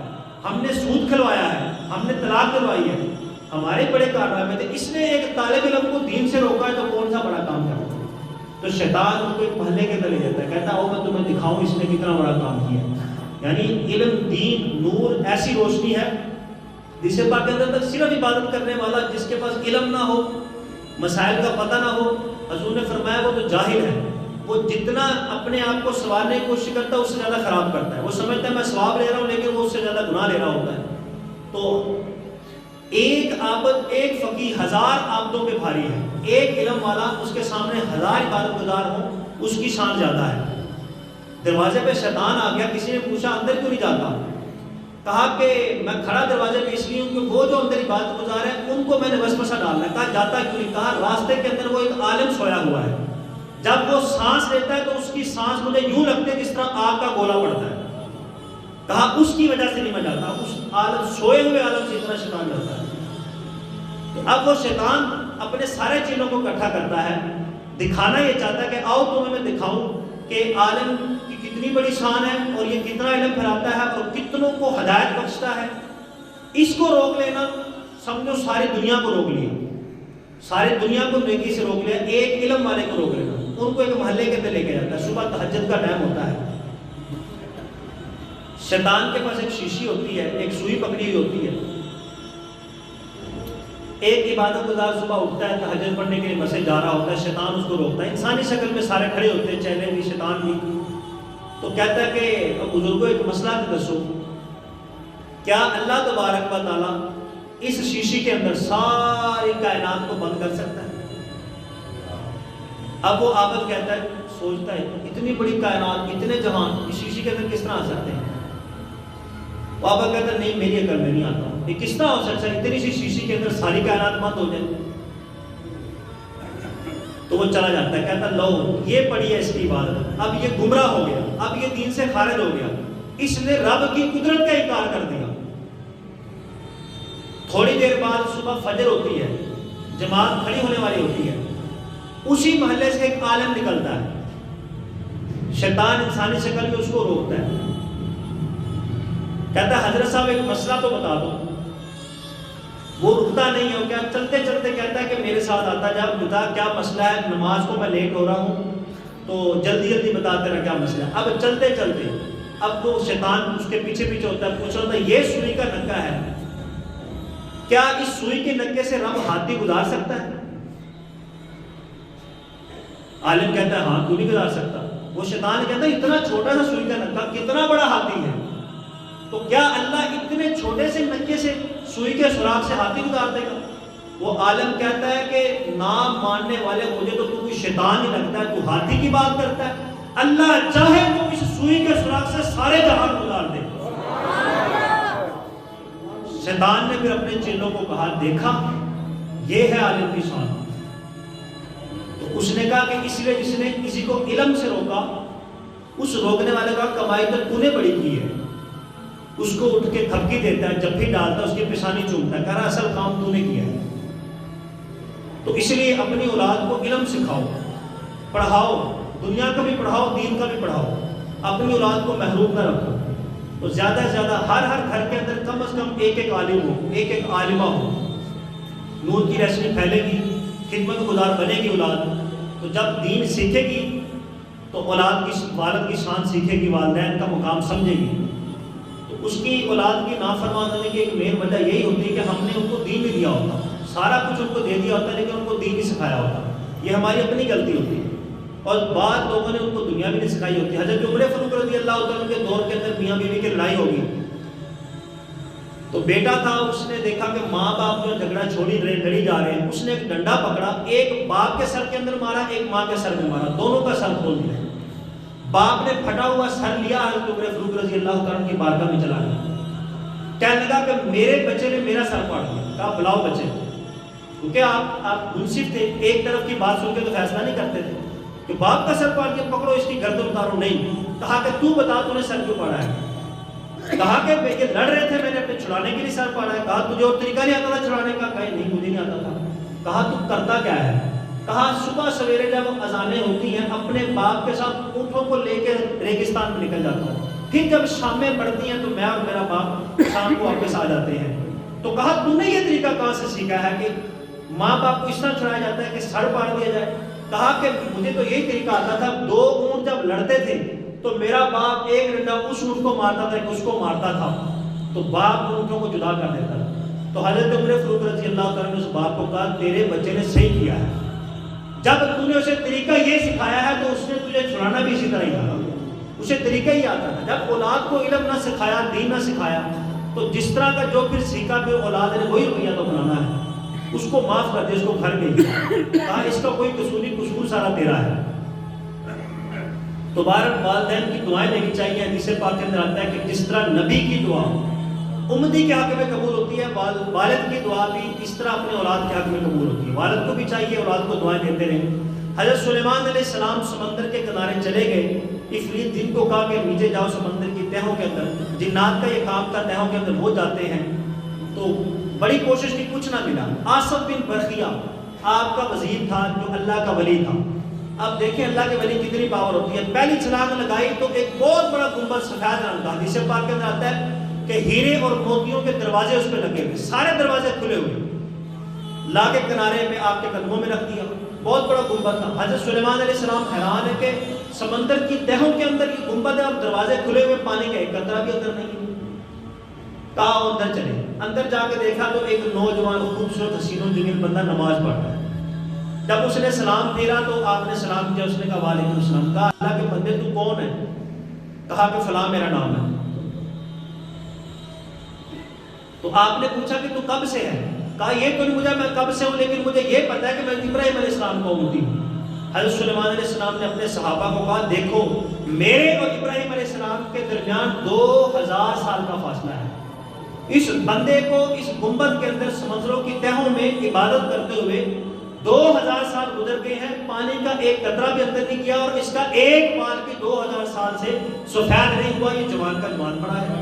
ہم نے سود کھلوایا ہے، ہم نے طلاق کروائی ہے، ہمارے بڑے کارنامے تھے، اس نے ایک طالب علم کو دین سے روکا ہے تو کون سا بڑا کام کرتا ہے؟ تو شیطان ان کو ایک محلے کے اندر لے جاتا ہے، کہتا ہے میں تمہیں دکھاؤں اس نے کتنا بڑا کام کیا۔ یعنی علم، دین، نور ایسی روشنی ہے جسے پاک کے اندر تک صرف عبادت کرنے والا جس کے پاس علم نہ ہو، مسائل کا پتہ نہ ہو، حضور نے فرمایا وہ تو جاہل ہے، وہ جتنا اپنے آپ کو سنوارنے کی کوشش کرتا ہے اس سے زیادہ خراب کرتا ہے۔ وہ سمجھتا ہے میں ثواب لے رہا ہوں لیکن وہ اس سے زیادہ گناہ لے رہا ہوتا ہے۔ تو ایک عابد، ایک فقیہ 1000 عابدوں پہ بھاری ہے، ایک علم والا اس کے سامنے 1000 عبادت گزار ہوں، اس کی شان زیادہ ہے۔ دروازے پہ شیطان آ گیا، کسی نے پوچھا اندر کیوں نہیں جاتا؟ کہا کہ میں کھڑا دروازے پہ اس لیے ہوں کہ وہ جو اندر عبادت گزار ہیں ان کو میں نے وسوسہ ڈالنا ہے۔ کہا جاتا کیوں نہیں؟ کہا راستے کے اندر وہ ایک عالم سویا ہوا ہے، جب وہ سانس لیتا ہے تو اس کی سانس مجھے یوں لگتی ہے جس طرح آگ کا گولا پڑتا ہے۔ کہا اس کی وجہ سے نہیں میں جاتا، اس عالم، سوئے ہوئے عالم سے اتنا شیطان ڈرتا ہے۔ تو اب وہ شیطان اپنے سارے چیزوں کو اکٹھا کرتا ہے، دکھانا یہ چاہتا ہے کہ آؤ تمہیں میں دکھاؤں کہ عالم کی کتنی بڑی شان ہے اور یہ کتنا علم پھیلاتا ہے اور کتنوں کو ہدایت بخشتا ہے۔ اس کو روک لینا سمجھو ساری دنیا کو روک لیا، ساری دنیا کو نیکی سے روک لیا۔ ایک علم والے کو روک لینا، ان کو ایک محلے کے اندر لے کے جاتا ہے، صبح تہجد کا ٹائم ہوتا ہے، شیطان کے پاس ایک شیشی ہوتی ہے، ایک سوئی پکڑی ہوئی ہوتی ہے۔ ایک عبادت گزار صبح اٹھتا ہے تہجد پڑھنے کے لیے مسجد جا رہا ہوتا ہے، شیطان اس کو روکتا ہے، انسانی شکل میں سارے کھڑے ہوتے ہیں، چہرے بھی، شیطان بھی۔ تو کہتا ہے کہ بزرگوں ایک مسئلہ دسو، کیا اللہ تبارک و تعالیٰ اس شیشی کے اندر ساری کائنات کو بند کر سکتا ہے؟ اب وہ عابد کہتا ہے، سوچتا ہے اتنی بڑی کائنات، اتنے جہان اس شیشی کے اندر کس طرح آ سکتے ہیں؟ وہ عابد کہتا ہے نہیں میری عقل میں نہیں آتا، یہ کس طرح ہو سکتا ہے اتنی سی شیشی کے اندر ساری کائنات بند ہو جائے؟ تو وہ چلا جاتا ہے، کہتا ہے لو یہ پڑھی ہے اس کی عبادت، اب یہ گمراہ ہو گیا، اب یہ دین سے خارج ہو گیا، اس نے رب کی قدرت کا انکار کر دیا۔ تھوڑی دیر بعد صبح فجر ہوتی ہے، جماعت کھڑی ہونے والی ہوتی ہے، اسی محلے سے ایک عالم نکلتا ہے، شیطان انسانی شکل میں اس کو روکتا ہے، کہتا ہے حضرت صاحب ایک مسئلہ تو بتا دو۔ وہ رکتا نہیں ہے، کیا چلتے چلتے کہتا ہے کہ میرے ساتھ آتا جب بتا کیا مسئلہ ہے، نماز کو میں لیٹ ہو رہا ہوں تو جلدی جلدی بتاتے رہا کیا مسئلہ ہے۔ اب چلتے چلتے اب وہ شیطان اس کے پیچھے پیچھے ہوتا ہے، پوچھ رہا ہوتا ہے یہ سوئی کا نکا ہے، کیا اس سوئی کے نکے سے رب ہاتھی گزار سکتا ہے؟ عالم کہتا ہے ہاں کیوں نہیں گزار سکتا۔ وہ شیطان کہتا ہے اتنا چھوٹا سا سوئی کا نکا کتنا بڑا ہاتھی ہے، تو کیا اللہ اتنے چھوٹے سے نکے سے سوئی کے سراغ سے ہاتھی گزار دے گا؟ وہ عالم کہتا ہے کہ نام ماننے والے مجھے تو کوئی شیطان ہی لگتا ہے، تو ہاتھی کی بات کرتا ہے، اللہ چاہے تو اس سوئی کے سراغ سے سارے جہان گزار دے۔ شیطان نے پھر اپنے چیلوں کو کہا دیکھا یہ ہے عالم کی شان۔ تو اس نے کہا کہ اس لیے جس نے کسی کو علم سے روکا، اس روکنے والے کا کمائی تو تو نے بڑی کی ہے، اس کو اٹھ کے تھپکی دیتا ہے، جب بھی ڈالتا ہے اس کی پیشانی چومتا ہے، کہہ رہا اصل کام تو نے کیا ہے۔ تو اس لیے اپنی اولاد کو علم سکھاؤ، پڑھاؤ، دنیا کا بھی پڑھاؤ، دین کا بھی پڑھاؤ، اپنی اولاد کو محروم نہ رکھو۔ تو زیادہ سے زیادہ ہر گھر کے اندر کم از کم ایک عالم ہو، ایک عالمہ ہو، نور کی روشنی پھیلے گی، خدمت گزار بنے گی اولاد۔ تو جب دین سیکھے گی تو اولاد کی، والد کی شان سیکھے گی، والدین کا مقام سمجھے گی۔ تو اس کی اولاد کی نافرمان ہونے کی ایک مین وجہ یہی ہوتی ہے کہ ہم نے ان کو دین نہیں دیا ہوتا، سارا کچھ ان کو دے دیا ہوتا ہے لیکن ان کو دین نہیں سکھایا ہوتا۔ یہ ہماری اپنی غلطی ہوتی ہے، اور بعض لوگوں نے ان کو دنیا بھی نہیں سکھائی ہوتی۔ حضرت عمر فاروق رضی اللہ عنہ کے دور کے اندر میاں بیوی کی لڑائی ہوگی، تو بیٹا تھا، اس نے دیکھا کہ ماں باپ جو جھگڑا چھوڑی لڑی جا رہے ہیں، اس نے ایک ڈنڈا پکڑا، ایک باپ کے سر کے اندر مارا، ایک ماں کے سر میں مارا، دونوں کا سر کھول دیا۔ باپ نے پھٹا ہوا سر لیا، حضرت عمر فاروق رضی اللہ عنہ کی بارگاہ میں چلا گیا، کہنے لگا کہ میرے بچے نے میرا سر پاڑ دیا۔ کہا بلاؤ بچے، کیونکہ آپ منصف تھے، ایک طرف کی بات سن کے تو فیصلہ نہیں کرتے تھے کہ باپ کا سر پاڑ کے پکڑو اس کی گردن اتارو، نہیں، کہا کہ تو بتا تو نے سر کیوں پاڑا ہے؟ کہا کہ یہ لڑ رہے تھے، میں نے اپنے چھڑانے کے لیے سر پاڑا ہے. کہا تجھے اور طریقہ نہیں آتا تھا چھڑانے کا؟ کہا نہیں مجھے نہیں آتا تھا. کہا تو کرتا کیا ہے؟ کہا صبح سویرے جب اذانیں ہوتی ہیں اپنے باپ کے ساتھ اونٹوں کو لے کے ریگستان میں نکل جاتا ہوں، پھر جب شامیں پڑتی ہیں تو میں اور میرا باپ شام کو واپس آ جاتے ہیں. تو کہا تو نے یہ طریقہ کہاں سے سیکھا ہے کہ ماں باپ کو اس طرح چھڑایا جاتا ہے کہ سر پاڑ دیا جائے؟ کہا کہ مجھے تو یہی طریقہ آتا تھا، 2 اونٹ جب لڑتے تھے تو میرا باپ ایک ڈنڈا اس اونٹ کو مارتا تھا، ایک اس کو مارتا تھا، تو باپ اونٹوں کو جدا کر دیتا تھا. تو حضرت عمر فاروق رضی اللہ تعالیٰ نے اس باپ کو کہا تیرے بچے نے صحیح کیا ہے، جب تو نے اسے طریقہ یہ سکھایا ہے تو اس نے تجھے چھڑانا بھی اسی طرح ہی تھا، اسے طریقہ ہی آتا تھا. جب اولاد کو علم نہ سکھایا، دین نہ سکھایا، تو جس طرح کا جو پھر سیکھا پھر اولاد نے وہی رویہ تو بنانا ہے. اس کو معاف کر دے، اس کو گھر بھیج دے، کہا اس کا کوئی قصور سارا تیرا ہے. تو بہرحال والدین کی دعائیں لینی چاہیے. حدیث پاک کے اندر آتا ہے کہ جس طرح نبی کی دعا امتی کے حق میں قبول ہوتی ہے، والد کی دعا بھی اس طرح اپنے اولاد کے حق میں قبول ہوتی ہے. والد کو بھی چاہیے اولاد کو دعائیں دیتے رہیں. حضرت سلیمان علیہ السلام سمندر کے کنارے چلے گئے. عفریت جن کو کہا کہ نیچے جاؤ سمندر کی تہوں کے اندر، جنات کا یہ کام تھا، تہوں کے اندر ہو جاتے ہیں. تو بڑی کوشش کی، کچھ نہ ملا. آصف بن برخیہ آپ کا وزیر تھا جو اللہ کا ولی تھا. اب دیکھیں اللہ کے ولی کتنی پاور ہوتی ہے. پہلی چھلانگ لگائی تو ایک بہت بڑا گنبد سفید رنگ کا، حدیث پاک کے اندر آتا ہے کہ ہیرے اور موتیوں کے دروازے اس پہ لگے ہوئے، سارے دروازے کھلے ہوئے، لا کے کنارے پہ آپ کے قدموں میں رکھ دیا. بہت بڑا گنبد تھا. حضرت سلیمان علیہ السلام حیران ہے کہ سمندر کی تہوں کے اندر یہ گنبد ہے، اب دروازے کھلے ہوئے، پانی کا ایک قطرہ بھی اندر نہیں. کہا اندر چلے. اندر جا کے دیکھا تو ایک نوجوان خوبصورت حسین و جمیل بندہ نماز پڑھ رہا ہے. جب اس نے سلام پھیرا تو آپ نے سلام کیا. اس نے کہا وعلیکم السلام. کہا اللہ کے بندے تو کون ہے؟ کہا کہ فلاں میرا نام ہے. تو آپ نے پوچھا کہ تو کب سے ہے؟ کہا یہ تو نہیں مجھے، میں کب سے ہوں، لیکن مجھے یہ پتا ہے کہ میں ابراہیم علیہ السلام کا امتی ہوں. حضرت سلیمان علیہ السلام نے اپنے صحابہ کو کہا دیکھو میرے اور ابراہیم علیہ السلام کے درمیان 2000 سال کا فاصلہ ہے. اس بندے کو اس گنبد کے اندر سمندروں کی تہوں میں عبادت کرتے ہوئے 2000 سال گزر گئے ہیں، پانی کا ایک قطرہ بھی اندر نہیں کیا، اور اس کا ایک بال بھی 2000 سال سے سفید نہیں ہوا. یہ جوان کا جوان پڑا ہے.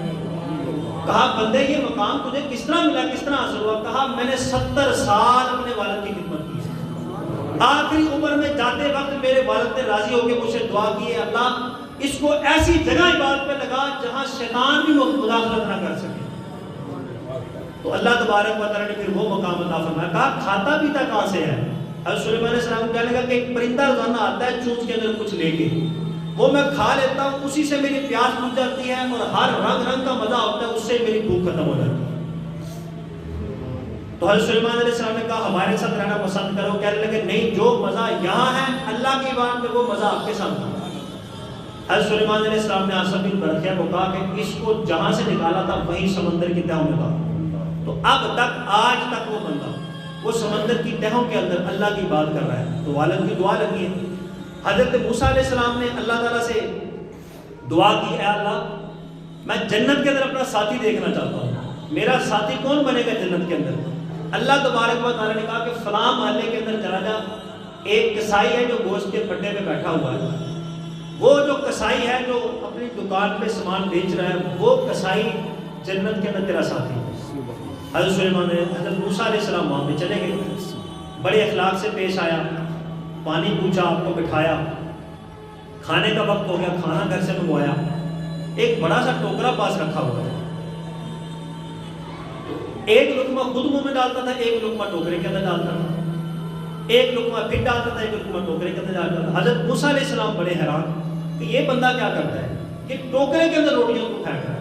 کہا بندے یہ مقام تجھے کس طرح ملا، کس طرح حاصل ہوا؟ کہا میں نے 70 سال اپنے والد کی خدمت کی. آخری عمر میں جاتے وقت میرے والد نے راضی ہو کے مجھ سے دعا کی ہے اللہ اس کو ایسی جگہ عبادت پہ لگا جہاں شیطان بھی مداخلت نہ کر سکے. تو اللہ تبارک و تعالیٰ نے پھر وہ مقام عطا فرمایا. کہا کھاتا پیتا کہاں سے ہے؟ حضرت سلیمان علیہ السلام کو کہنے لگا کہ ایک پرندہ روزانہ آتا ہے چونچ کے اندر کچھ لے کے، وہ میں کھا لیتا ہوں، اسی سے میری پیاس بجھ جاتی ہے اور ہر رنگ رنگ کا مزہ ہوتا ہے، اس سے میری بھوک ختم ہو جاتی ہے. تو حضرت سلیمان علیہ السلام نے کہا ہمارے ساتھ رہنا پسند کرو. کہنے لگے نہیں، جو مزہ یہاں ہے اللہ کی بات میں وہ مزہ آپ کے ساتھ تھا. حضرت سلیمان علیہ السلام نے آصف بن برخیہ کو کہا کہ اس کو جہاں سے نکالا تھا وہیں سمندر کی تہوں میں تھا. تو اب تک آج تک وہ بندہ وہ سمندر کی تہوں کے اندر اللہ کی بات کر رہا ہے. تو والد کی دعا لگی ہے. حضرت موسیٰ علیہ السلام نے اللہ تعالیٰ سے دعا کی اے اللہ میں جنت کے اندر اپنا ساتھی دیکھنا چاہتا ہوں، میرا ساتھی کون بنے گا جنت کے اندر؟ اللہ تبارک و تعالیٰ نے کہا کہ فلاں محلے کے اندر چلا جا، ایک کسائی ہے جو گوشت کے پٹے پہ بیٹھا ہوا ہے. وہ جو کسائی ہے جو اپنی دکان پہ سامان بیچ رہا ہے، وہ کسائی جنت کے اندر تیرا ساتھی ہے. حضرت سلیمان نے حضرت موسیٰ علیہ السلام وہاں پہ چلے گئے، بڑے اخلاق سے پیش آیا، پانی پوچھا، آپ کو بٹھایا، کھانے کا وقت ہو گیا، کھانا گھر سے منگوایا. ایک بڑا سا ٹوکرا پاس رکھا ہوا ہے، ایک لقمہ خود منہ میں ڈالتا تھا، ایک لقمہ ٹوکرے کے اندر ڈالتا تھا، ایک لقمہ پھر ڈالتا تھا، ایک لقمہ ٹوکرے کے اندر ڈالتا تھا. حضرت موسیٰ علیہ السلام بڑے حیران کہ یہ بندہ کیا کرتا ہے کہ ٹوکرے کے اندر روٹیوں کو پھینک رہا ہے،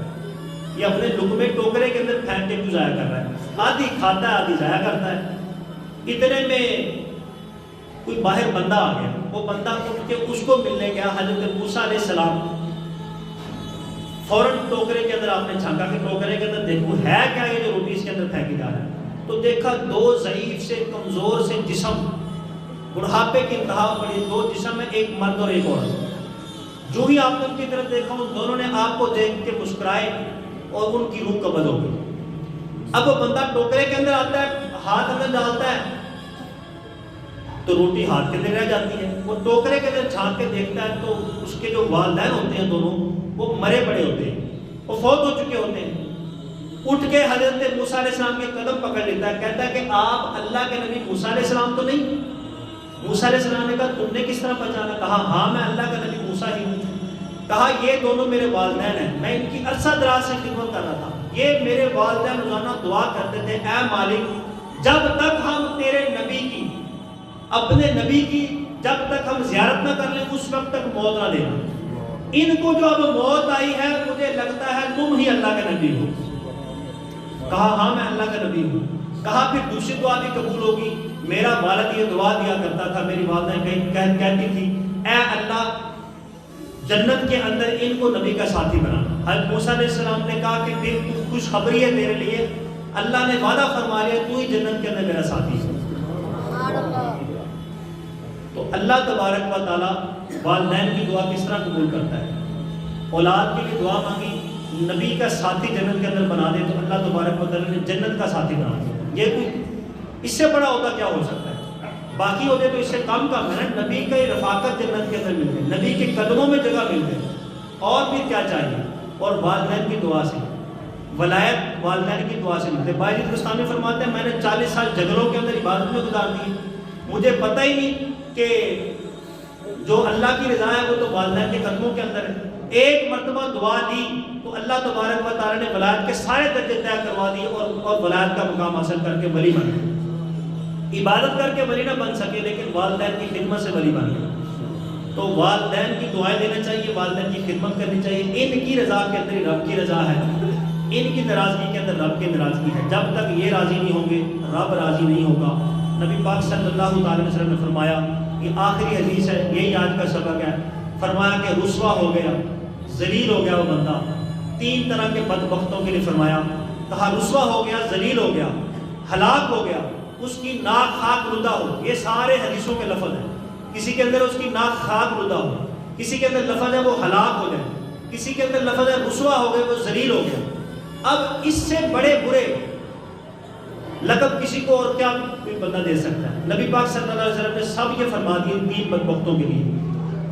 یہ اپنے لقمے ٹوکرے کے اندر پھینک کے کیوں ضائع کر رہا ہے؟ آدھی کھاتا ہے آدھی ضائع کرتا ہے. اتنے میں کوئی باہر بندہ آ گیا، وہ بندہ اٹھ کے اس کو ملنے گیا. حضرت موسیٰ علیہ السلام فوراً ٹوکرے کے اندر آپ نے جھانکا کہ ٹوکرے کے اندر دیکھو ہے کیا یہ جو روٹی اس کے اندر پھینکی جا رہا ہے. تو دیکھا 2 ضعیف سے کمزور سے جسم، بڑھاپے کی انتہا پڑی، 2 جسم ہے، ایک مرد اور ایک عورت. جو ہی آپ نے ان کی طرف دیکھا ان دونوں نے آپ کو دیکھ کے مسکرائے اور ان کی روح قبض ہو گئی. اب وہ بندہ ٹوکرے کے اندر آتا ہے، ہاتھ اندر ڈالتا ہے تو روٹی ہاتھ کے اندر رہ جاتی ہے. وہ ٹوکرے کے اندر جھانک کے دیکھتا ہے تو اس کے جو والدین ہوتے ہیں دونوں وہ مرے پڑے ہوتے ہیں وہ فوت ہو چکے ہوتے ہیں، اٹھ کے حضرت موسیٰ علیہ السلام کے قدم پکڑ لیتا ہے، کہتا ہے کہ آپ اللہ کے نبی موسیٰ علیہ السلام تو نہیں؟ موسیٰ علیہ السلام نے کہا تم نے کس طرح پہچانا؟ کہا ہاں میں اللہ کا نبی موسیٰ ہی ہوں۔ کہا یہ دونوں میرے والدین ہیں، میں ان کی عرصہ دراز سے خدمت کر رہا تھا، یہ میرے والدین روزانہ دعا کرتے تھے اے مالک جب تک ہم تیرے نبی کی، اپنے نبی کی جب تک ہم زیارت نہ کر لیں اس وقت تک موت نہ دینا، ان کو جو اب موت آئی ہے مجھے لگتا ہے تم ہی اللہ کے نبی ہو۔ کہا ہاں میں اللہ کا نبی ہوں۔ کہا پھر دوسری دعا بھی قبول ہوگی؟ میرا والد یہ دعا دیا کرتا تھا، میری والدہ کہتی تھی اے اللہ جنت کے اندر ان کو نبی کا ساتھی بنانا۔ حضرت موسیٰ علیہ السلام نے کہا کہ پھر خوشخبری ہے تیرے لیے، اللہ نے وعدہ فرما لیا تو ہی جنت کے اندر میرا ساتھی ہے۔ تو اللہ تبارک و تعالیٰ والدین کی دعا کس طرح قبول کرتا ہے؟ اولاد کے لیے دعا مانگی، نبی کا ساتھی جنت کے اندر بنا دے تو اللہ تبارک و تعالیٰ نے جنت کا ساتھی بنا دیا۔ یہ کوئی اس سے بڑا ہوتا کیا ہو سکتا ہے؟ باقی ہوتے تو اس سے کم ہے نا، نبی کا رفاقت جنت کے اندر مل گئی، نبی کے قدموں میں جگہ مل گئی، اور بھی کیا چاہیے؟ اور والدین کی دعا سے ولایت والدین کی دعا سے ملتے۔ بائی ہندوستانی فرماتے ہیں میں نے 40 سال جنگلوں کے اندر عبادت میں گزار دی، مجھے پتہ ہی نہیں کہ جو اللہ کی رضا ہے وہ تو والدین کے قدموں کے اندر ہے۔ ایک مرتبہ دعا دی تو اللہ تبارک و تعالیٰ نے ولایت کے سارے درجے طے کروا دیے اور ولایت کا مقام حاصل کر کے ولی بن گئے۔ عبادت کر کے ولی نہ بن سکے لیکن والدین کی خدمت سے ولی بن گئے۔ تو والدین کی دعائیں دینا چاہیے، والدین کی خدمت کرنی چاہیے، ان کی رضا کے اندر رب کی رضا ہے، ان کی ناراضگی کے اندر رب کی ناراضگی ہے۔ جب تک یہ راضی نہیں ہوں گے رب راضی نہیں ہوگا۔ نبی پاک صلی اللہ علیہ وسلم نے فرمایا، یہ آخری حدیث ہے، یہی آج کا سبق ہے، فرمایا کہ رسوا ہو گیا، ذلیل ہو گیا وہ بندہ۔ 3 طرح کے بدبختوں کے لیے فرمایا، کہا رسوا ہو گیا، ذلیل ہو گیا، ہلاک ہو گیا، اس کی ناک خاک ردا ہو۔ یہ سارے حدیثوں کے لفظ ہیں، کسی کے اندر اس کی ناک خاک ردا ہو، کسی کے اندر لفظ ہے وہ ہلاک ہو جائے، کسی کے اندر لفظ ہے رسوا ہو گئے، وہ ذلیل ہو گیا۔ اب اس سے بڑے برے لقب کسی کو اور کیا کوئی بندہ دے سکتا ہے؟ نبی پاک صلی اللہ علیہ وسلم نے سب یہ فرما دیے 3 بدبختوں کے لیے۔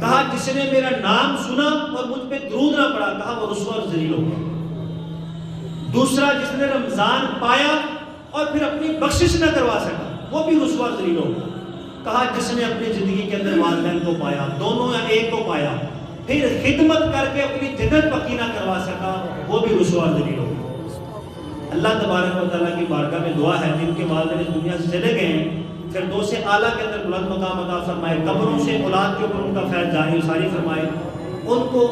کہا جس نے میرا نام سنا اور مجھ پہ درود نہ پڑا، کہا وہ رسوا اور ذلیل ہو گیا۔ دوسرا جس نے رمضان پایا اور پھر اپنی بخشش نہ کروا سکا، وہ بھی رسوا اور ذلیل ہو گیا۔ کہا جس نے اپنی زندگی کے اندر والدین کو پایا، دونوں یا ایک کو پایا، پھر خدمت کر کے اپنی جنت پکی نہ کروا سکا، وہ بھی رسوا اور ذلیل ہو گیا۔ اللہ تبارک و تعالیٰ کی بارگاہ میں دعا ہے جن کے والدین اس دنیا سے چلے گئے ہیں، فردوس اعلیٰ کے اندر بلند مقام عطا فرمائے، قبروں سے اولاد کے اوپر ان کا فیض جاری و ساری فرمائے، ان کو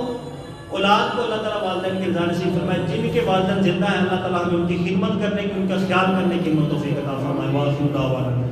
اولاد کو اللہ تعالیٰ والدین کے رضا نصیب فرمائے، جن کے والدین زندہ ہیں اللہ تعالیٰ ہمیں ان کی خدمت کرنے کی، ان کا خیال کرنے کی توفیق عطا فرمائے۔